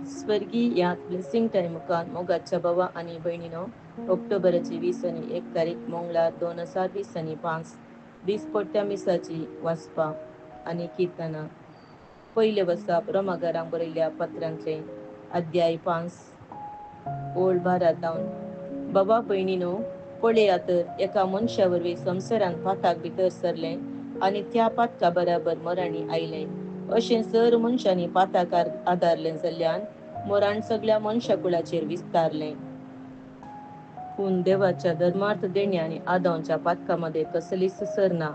स्वर्गीय यात blessing time मुखान मोगाच्या बाबा आणि बहिणीनो ऑक्टोबरची 21 तारीख मंगळार 2020 दीस पोट्ट्या मिसाची वाचपा आणि कीर्तना. पहिले वसाप रोमागारांक बरयल्ल्या पत्रांतले अध्याय 5 ओल्ड भारतावन. बाबा बहिणीनो, पळया तर एका मनशा वरवीं संवसारांत पाताक भितर सरले आणि त्या पातका बराबर मराणी आयले. अशें सर मनशांनी पाताक आदारले जाल्यान मरण सगळ्या मनशाकुळाचेर विस्तारले. पूण देवाच्या धर्मार्थ देणी आणि आदांच्या पातकामध्ये कसलीच सर ना.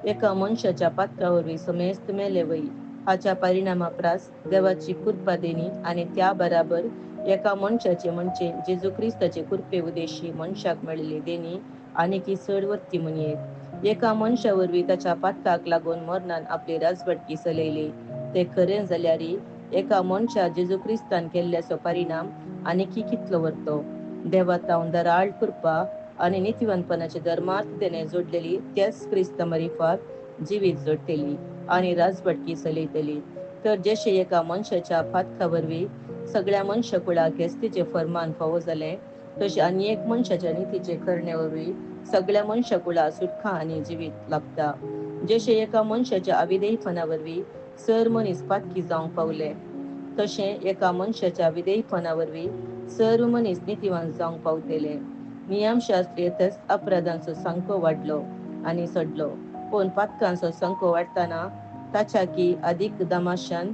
एका मनशाच्या पातका वरवीं समेस्त मेले वय. हाच्या परिणामाप्रास देवाची कृपा देणी आणि त्या बराबर एका मनशाचे म्हणजे जेजू ख्रिस्ताचे कृपे उदेशी मनशाक मेळिल्ली देणी आनीक चड वर्ती म्हणयेत. एका मनशा वरवीं ताच्या पातकाक लागून मरणान आपली राजवटकी चलयली. ते खरें जाल्यार एका मनशा जेजू ख्रिस्तान केल्ल्याचो परिणाम आनीक कितलो वरतो. देवातावन दराळ कृपा आणि नितीवंतपणाचे धर्मार्थ देणे जोडलेली त्याच ख्रिस्ता मरिफात जिवीत जोडटेली आणि राजवटकी चलयतली. तर जशे एका मनशाच्या पातका वरवीं सगळ्या मनशाकुळाक ख्रिस्तीचे फर्मान फावो जाले, तशे आनी एक मनशाच्या नितीचे करणे वरवीं सगळ्या मनशाकुळाक सुटका आणि जिवीत लाभता. जशे एका मनशाच्या अविधेयपणा वरवीं सर मनीस पातकी जावंक पावले, तशें एका मनशाच्या विधेयपणा वरवीं सर्व मनीस नितीवान जावंक पावतले. नियमशास्त्रीयतच अपराधांचो संख्यो वाडलो आणि सडलो, पूण पातकांचो संख्यो वाडटाना ताच्या की अधिक दमाशान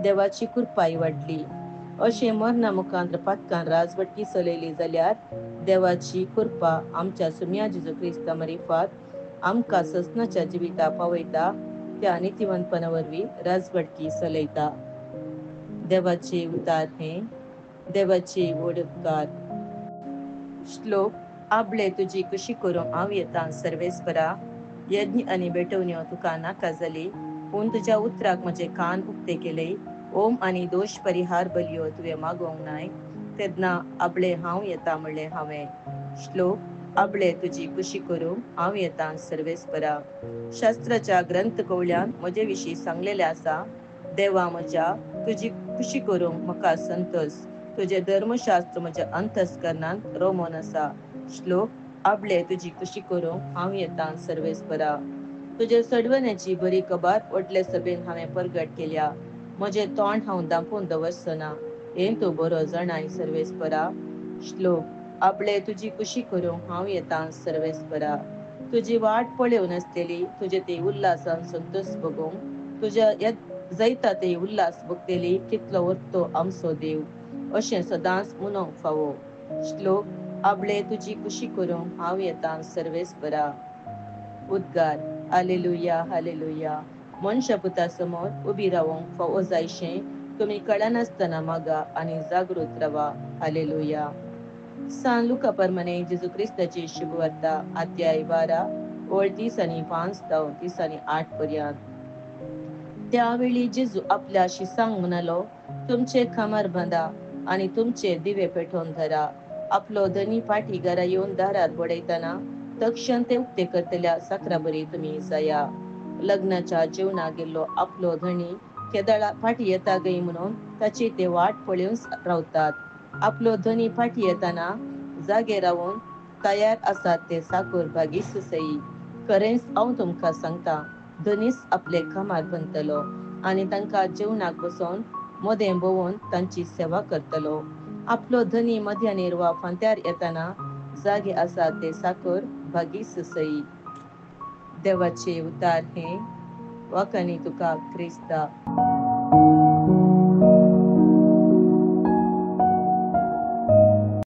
देवाची कृपाय वाडली. अशें मरणा मुखांत्र पातकान राजवटकी चलयली जाल्यार देवाची कृपा आमच्या सुम्या जेजू ख्रिस्ता मरिफात आमकां ससनाच्या जिविता पावयता त्या नितीवंतपणा वरवीं राजवटकी चलयता. देवाचे उतार हे देवाचे व्हड उपकार. श्लोक. आबले तुजी कशी करूंक हांव येता सर्वेस्परा. यज्ञ आनी बेटवण्यो तुका नाका जाली, पूण तुज्या उतराक म्हजे कान उक्ते केले. ओम आनी दोश परिहार बलियो तुवें मागोवंक नाय, तेदना आबले हांव येता म्हणलें हांवें. श्लोक. आबले तुजी कुशी करूंक हांव येता सर्वेस्परा. शास्त्राच्या ग्रंथ कवळ्यान म्हजे विशीं सांगलेले आसा. देवा म्हज्या, तुजी कुशी करूंक म्हाका संतोस. तुझे धर्मशास्त्र म्हज्या अंतस्करणांत रोमोन आसा. श्लोक. आबले तुजी कुशी करूंक हांव येता सर्वेस्परा. तुजे सडवण्याची बरी कबार व्हडले सभेन हांवें परगट केल्या. म्हजे तोंड हांव दांपून दवरसना, हें तूं बरो जाणाय सर्वेस्परा. श्लोक. आबले तुजी कुशी करूंक हांव येता सर्वेस्परा. तुजी वाट पळयोवन आसलेली तुजे ते उल्हासान संतोष बगूंक, तुज्या जैता ते उल्हास भोगतेली कितलो वर्तो आमचो देव, अशें सदांच म्हणूंक फावो. श्लोक. आबले तुजी कुशी करूंक हांव येता सर्वेस्परा. उद्गार. Hallelujah hallelujah. मनशापुता समोर उबी रावंक फावो जायशें तुमी कळनासतना मागा आणि जागृत रावा. हालेलुया. सान लुका परमाणे जेजू ख्रिस्ताची शुभवार्ता अध्याय 12 ओळ 30 आणि 5 जावन 30 आणि 8 पर्यंत. त्यावेळी जेजू आपल्या शिसांक म्हणालो, तुमचे खामर बांधा आणि तुमचे दिवे पेटोवन धरा. आपलो धनी पाठी घरा येऊन दारात बडयताना तक्षण ते उक्ते करतल्या साकराबरी तुम्ही जाया. लग्नाच्या जेवणाक गेल्लो आपलो धनी केदाळा पाठी येता गई म्हणून ताची ते वाट पळयोवन रावतात. आपलो धनी पाठी येताना जागे रावून तयार आसात ते साकूर भागीच सई. खरेंच हांव तुमकां सांगता, धनीच आपले खामार बांदतलो आणि तांकां जेवणाक बसोवन मदें भोवून तांची सेवा करतलो. आपलो धनी मध्यानीर वा फांत्यार येताना जागे आसात ते साकूर भागीच सई. देवाचे उतार हे वाकानी तुका क्रिस्ता.